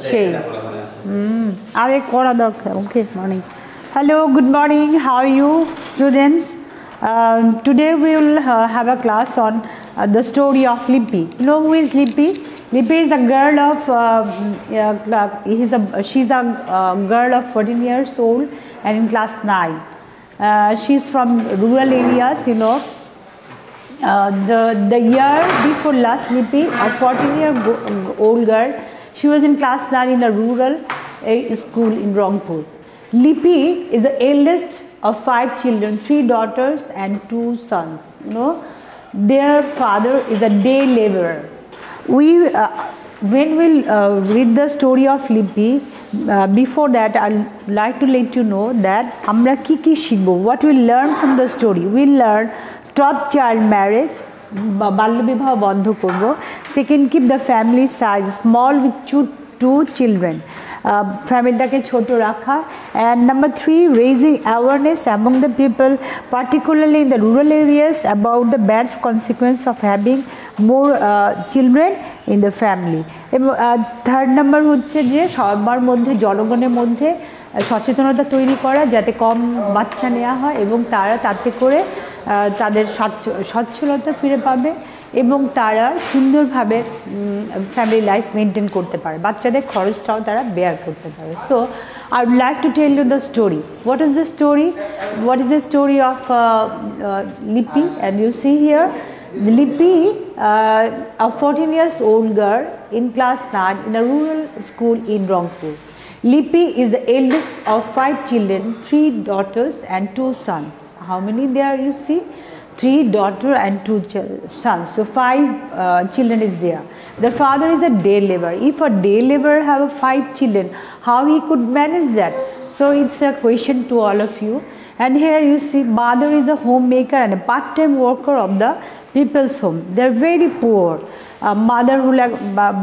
Shay. Okay, morning. Hello, good morning. How are you, students? Today we will have a class on the story of Lippy. You know who is Lippy? Lippy is a girl of she's a girl of 14 years old and in class 9. She's from rural areas, you know. The year before last, Lippy, a 14-year-old girl, she was in class 9 in a rural school in Rangpur. Lippy is the eldest of 5 children, 3 daughters and 2 sons. You know, their father is a day laborer. When we read the story of Lippy, before that I'd like to let you know that amra ki shikbo, what we learn from the story. We learn stop child marriage, balya bibah bondho korbo. Second, keep the family size small with 2 children. Family take choto rakha. And number 3, raising awareness among the people, particularly in the rural areas, about the bad consequence of having more children in the family. Third number হচ্ছে যে সবার মধ্যে জনগণের মধ্যে সচেতনতা তৈরি করা যাতে কম বাচ্চা নেওয়া হয় এবং তারা তাতে করে তাদের সচ্ছলতা ফিরে পাবে এবং তারা সুন্দরভাবে ফ্যামিলি লাইফ মেইনটেইন করতে পারে, বাচ্চাদের খরচটাও তারা বেয়ার করতে পারে। So I would like to tell you the story. What is the story? What is the story of Lippy? And you see here Lippy, a 14 years old girl in class 9 in a rural school in Rangpur. Lippy is the eldest of 5 children, 3 daughters and 2 sons. How many there you see? 3 daughters and 2 sons. So 5 children is there. Their father is a day laborer. If a day laborer have 5 children, how he could manage that? So it's a question to all of you. And here you see mother is a homemaker and a part-time worker of the people's home. They're very poor. Mother who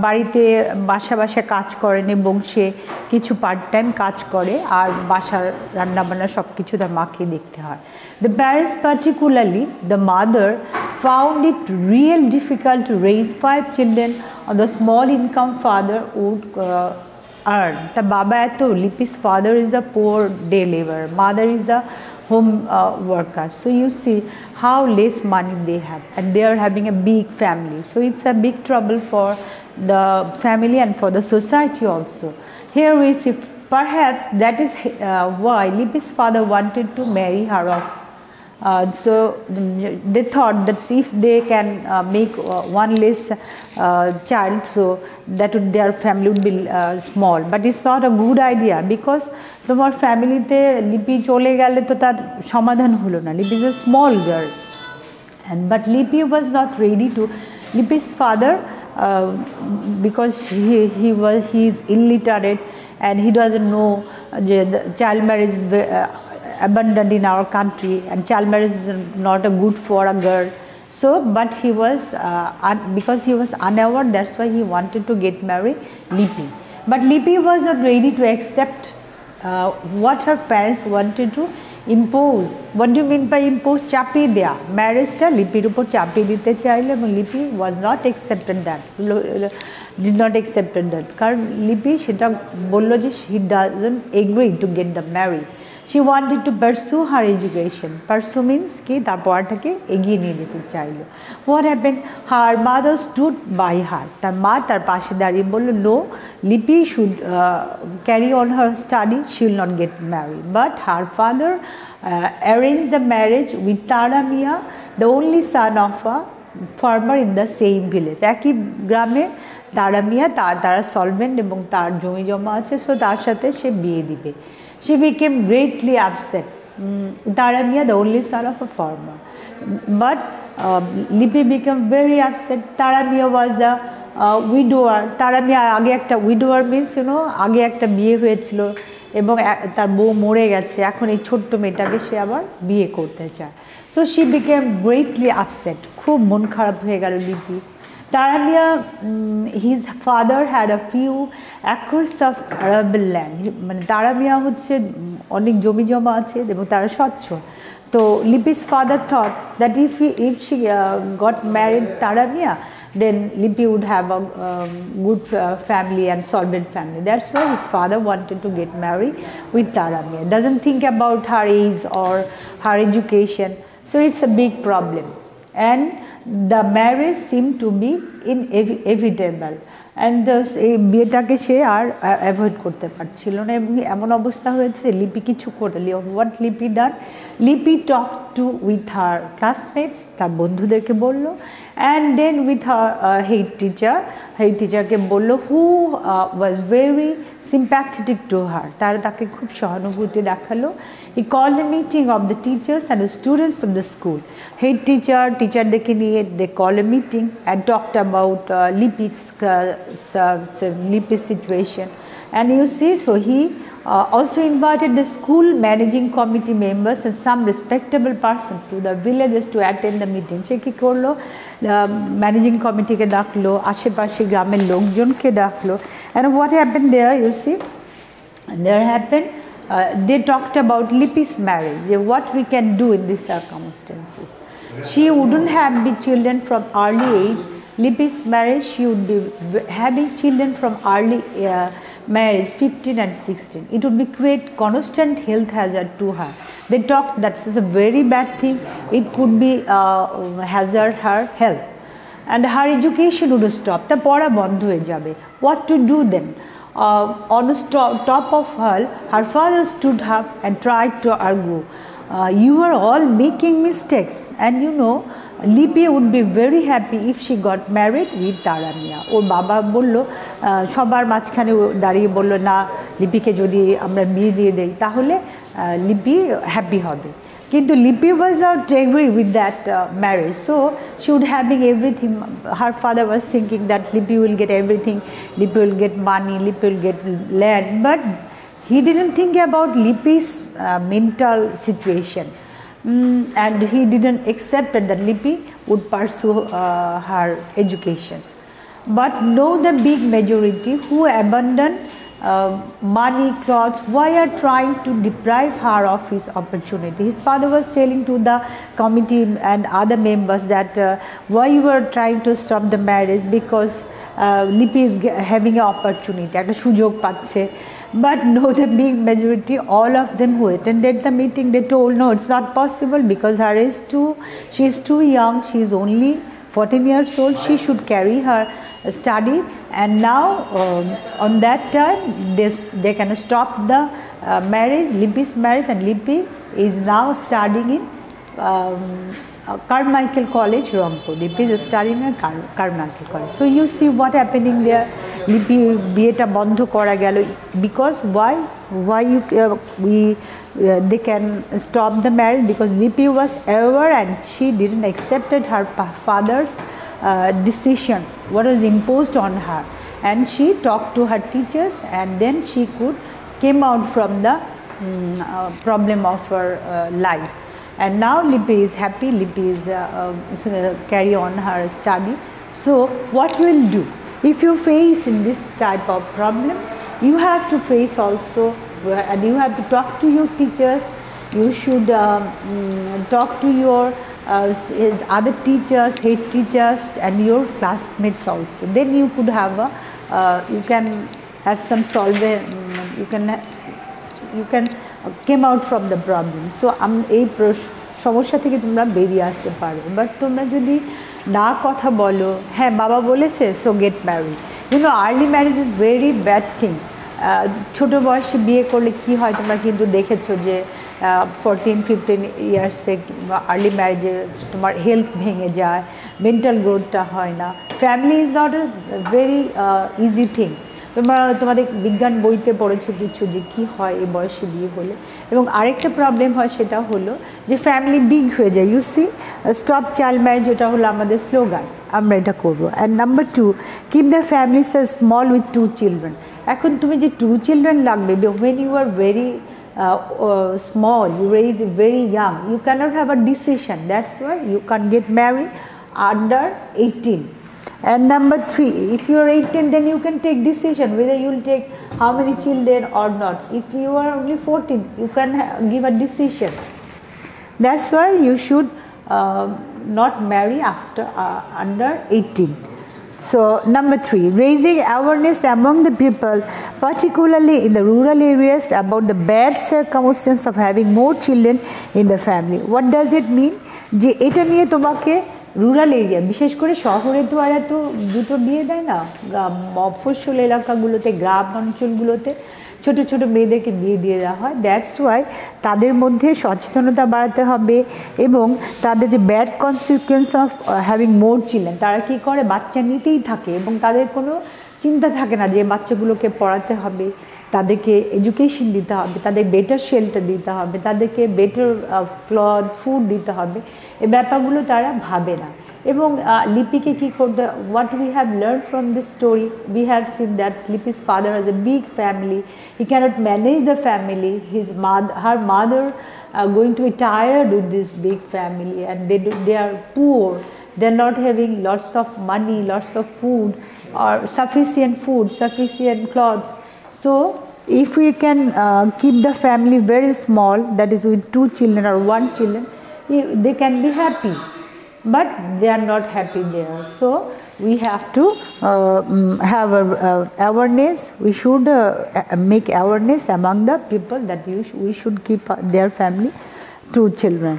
বাড়িতে বাসা কাজ করেন এবং সে কিছু part time কাজ করে আর বাসার রান্না বান্না সব কিছু তার মাকে দেখতে হয়। The parents, particularly the mother, found it real difficult to raise 5 children on the small income father would earn. তার বাবা এত, Lippy's father is a poor day laborer, mother is a home worker. So you see how less money they have and they are having a big family. So it's a big trouble for the family and for the society also. Here we see perhaps that is why Lippy's father wanted to marry her off. So they thought that if they can make one less child, so that would, their family would be small. But it's not a good idea because তোমার ফ্যামিলিতে লিপি চলে গেলে তো তার সমাধান হলো না। লিপি is a small girl, and but Lippy was not ready to. Lippy's father, because he is illiterate and he doesn't know the child marriage is abundant in our country and child marriage is not a good for a girl. So but he was because he was unaware, that's why he wanted to get married Lippy. But Lippy was not ready to accept what her parents wanted to impose. What do you mean by impose? চাপিয়ে দেয়া, ম্যারেজটা লিপির উপর চাপিয়ে দিতে চাইলে এবং লিপি was not accepted that, did not accepted that. কারণ লিপি সেটা বললো যে she doesn't agree to get the married. She wanted to pursue her education. Pursue means কি তার পড়াটাকে এগিয়ে নিয়ে যেতে চাইলো। What happened? Her mother stood by her. তার মা তার পাশে দাঁড়িয়ে বলল, no, Lippy should carry on her study. She will not get married. But her father arranged the marriage with Tara Mia, the only son of a farmer in the same village. একই গ্রামে তারা মিয়া, তারা solvent এবং তার জমি জমা আছে, so তার সাথে সে বিয়ে দিবে। She became greatly upset. Tara Mia, the only son of a farmer. But Lippy became very upset. Tara Mia was a widower. Tara Mia আগে একটা widower means you know আগে একটা বিয়ে হয়েছিল এবং তার বউ মরে গেছে, এখন এই ছোট্ট মেয়েটাকে সে আবার বিয়ে করতে চায়। So she became greatly upset. খুব মন খারাপ হয়ে গেল লিপি। Tara Mia, his father had a few acres of arable land. মানে Tara Mia হচ্ছে অনেক জমি জমা আছে এবং তারা স্বচ্ছ। তো Lippy's father thought that if she got married Tara Mia, then Lipi would have a good family and solvent family. That's why his father wanted to get married with Tara Mia. Doesn't think about her age or her education. So it's a big problem. And the marriage seemed to be inevitable. And এই বিয়েটাকে সে আর avoid করতে পারছিল না এবং এমন অবস্থা হয়েছে যে লিপি কিছু করলে what Lipi done Lipi talk to with her classmates তার বন্ধুদেরকে বলল and then with her head টিচারকে বলল who was very sympathetic to her তারা তাকে খুব সহানুভূতি দেখালো he call the meeting of the teachers and students of the school head টিচারদেরকে নিয়ে they call a meeting and talked about Lipi's situation. And you see, so he also invited the school managing committee members and some respectable person to the villages to attend the meeting. সে কি করলো managing কমিটিকে ডাকলো আশেপাশে গ্রামের লোকজনকে ডাকলো and what happened there you see there happened they talked about Lipi's marriage what we can do in these circumstances. She wouldn't have the children from early age. Lipi's marriage, she would be having children from early marriage, 15 and 16. It would be create constant health hazard to her. They talked that this is a very bad thing. It could be hazard her health. And her education would stop. The পড়া বন্ধ হয়ে যাবে. What to do then? On the top of her father stood up and tried to argue. You are all making mistakes and you know Lipi would be very happy if she got married with Tara Mia. ওর বাবা বলল সবার মাঝখানে দাঁড়িয়ে বলল না লিপিকে যদি আমরা বিয়ে দিয়ে দেই তাহলে লিপি হ্যাপি হবে কিন্তু লিপি was not agree with that marriage so she would having everything her father was thinking that Lipi will get everything Lipi will get money Lipi will get land but he didn't think about Lipi's mental situation and he didn't accept that Lipi would pursue her education. But know the big majority who abandon money, clothes, why are trying to deprive her of his opportunity. His father was telling to the committee and other members that why you were trying to stop the marriage because Lipi is having an opportunity, একটা সুযোগ পাচ্ছে. But no, the big majority, all of them who attended the meeting, they told no, it's not possible because her is she is too young, she is only 14 years old, she should carry her study and now on that time they can stop the marriage, Lipi's marriage and Lipi is now studying in Carmichael College, Rangpur. Lipi is studying at Carmichael College. So you see what happening there. Lipi বিয়েটা বন্ধ করা গেল because why they can stop the marriage because Lipi was aware and she didn't accepted her father's decision what was imposed on her and she talked to her teachers and then she could came out from the problem of her life. And now Lipi is happy, Lipi is carry on her study. So what we'll do? If you face in this type of problem, you have to face also and you have to talk to your teachers, you should talk to your other teachers, head teachers and your classmates also. Then you could have you can have some solve, you can came out from the problem. So এই সমস্যা থেকে তোমরা বেরিয়ে আসতে পারো but তোমরা যদি না কথা বলো হ্যাঁ বাবা বলেছে so get married you know early marriage is very bad thing ছোটো বয়সে বিয়ে করলে কি হয় তোমরা কিন্তু দেখেছো যে 14-15 ইয়ার্সে আর্লি ম্যারেজে তোমার হেলথ ভেঙে যায় মেন্টাল গ্রোথটা হয় না family is not a very easy thing তোমরা তোমাদের বিজ্ঞান বইতে পড়েছো কিছু যে কী হয় এই বয়সে বিয়ে হলে এবং আরেকটা প্রবলেম হয় সেটা হলো যে ফ্যামিলি বিগ হয়ে যায় you see stop child marriage এটা হলো আমাদের স্লোগান আমরা এটা করবো and number 2 keep the families small with 2 children এখন তুমি যে 2 চিলড্রেন লাগবে when you are very small you raise very young you cannot have a decision that's why you can't get married under 18. And number 3, if you are 18 then you can take decision whether you will take how many children or not. If you are only 14 you can give a decision. That's why you should not marry after under 18. So number 3, raising awareness among the people, particularly in the rural areas, about the bad circumstance of having more children in the family. What does it mean? যে এটা নিয়ে তোমাকে rural area, বিশেষ করে শহরে তো আর এত দ্রুত বিয়ে দেয় না, মফস্বল এলাকাগুলোতে, গ্রাম অঞ্চলগুলোতে ছোট ছোট মেয়েদেরকে বিয়ে দিয়ে দেওয়া হয়। দ্যাটস ওয়াই তাদের মধ্যে সচেতনতা বাড়াতে হবে এবং তাদের যে bad consequence of having more children, তারা কী করে বাচ্চা নিতেই থাকে এবং তাদের কোনো চিন্তা থাকে না যে বাচ্চাগুলোকে পড়াতে হবে, তাদেরকে এডুকেশন দিতে হবে, তাদের বেটার শেল্টার দিতে হবে, তাদেরকে বেটার ক্লথ ফুড দিতে হবে, এই ব্যাপারগুলো তারা ভাবে না। এবং লিপিকে কী করতে, what we have learned from this story, we have seen that Lipi's father has a big family, he cannot manage the family, her mother going to be tired with this big family, and they are poor, they're not having lots of money, lots of food, or sufficient food, sufficient clothes. So if we can keep the family very small, that is with 2 children or 1 children, they can be happy, but they are not happy there. So we have to have awareness, we should make awareness among the people that we should keep their family 2 children.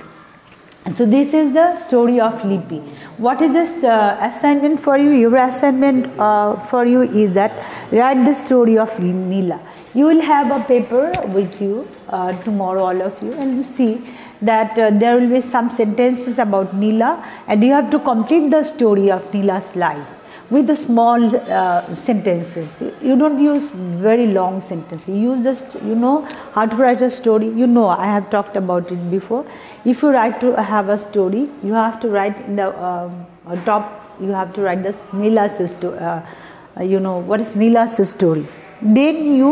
So this is the story of Lipi. What is the assignment for you? Your assignment for you is that write the story of Neela. You will have a paper with you tomorrow, all of you, and you see that there will be some sentences about Neela, and you have to complete the story of Neela's life with the small sentences. You don't use very long sentences. You use you know how to write a story. You know, I have talked about it before. If you have a story, you have to write in the top. You have to write the Neela's story. You know what is Neela's story. Then you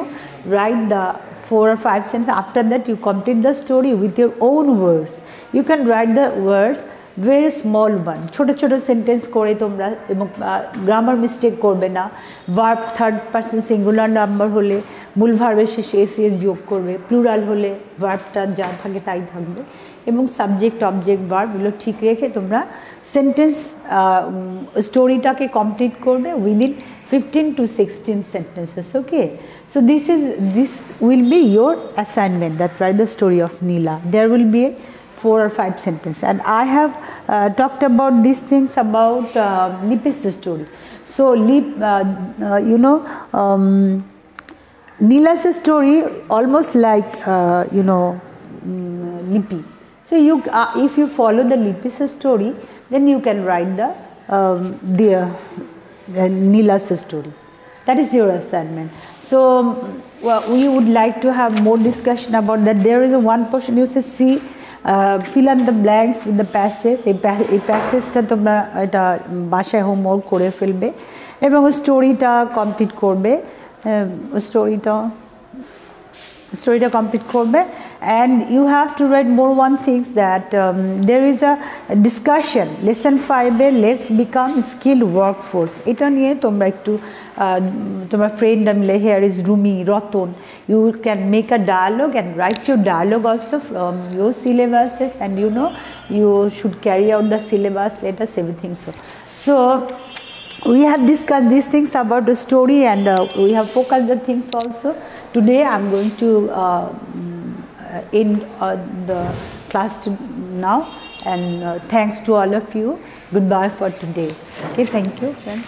write the 4 or 5 sentences. After that, you complete the story with your own words. You can write the words very small one, ছোট ছোট sentence করে তোমরা, এবং grammar mistake করবে না। Verb third person singular number হলে মূল ভার্বের শেষে এস যোগ করবে, প্লুরাল হলে ভার্বটা যা থাকে তাই থাকবে, এবং সাবজেক্ট অবজেক্ট ভার্ব এগুলো ঠিক রেখে তোমরা সেন্টেন্স স্টোরিটাকে কমপ্লিট করবে within 15 to 16 sentences. Okay, so this will be your assignment, that write the story of Neela. There will be 4 or 5 sentences, and I have talked about these things about Lipi's story. So you know, Neela's story almost like Lipi. So if you follow the Lipi's story, then you can write the Neela's story. That is your assignment. So we would like to have more discussion about that. There is one portion you say, see, fill in the blanks with the passage. এই প্যাসেজটা তোমরা এটা বাসায় homework করে ফেলবে এবং স্টোরিটা complete করবে, স্টোরিটা কমপ্লিট করবে। And you have to write more one things that there is a discussion, lesson 5 A let's become skilled workforce, এটা নিয়ে তোমরা একটু তোমার ফ্রেন্ড মিলে, here is Rumi, Ratan, you can make a dialogue and write your dialogue also from your syllabuses, and you know you should carry out the syllabus, letters, everything. So we have discussed these things about the story, and we have focused the things also. Today I am going to end the class now, and thanks to all of you. Goodbye for today. Okay, thank you, friends.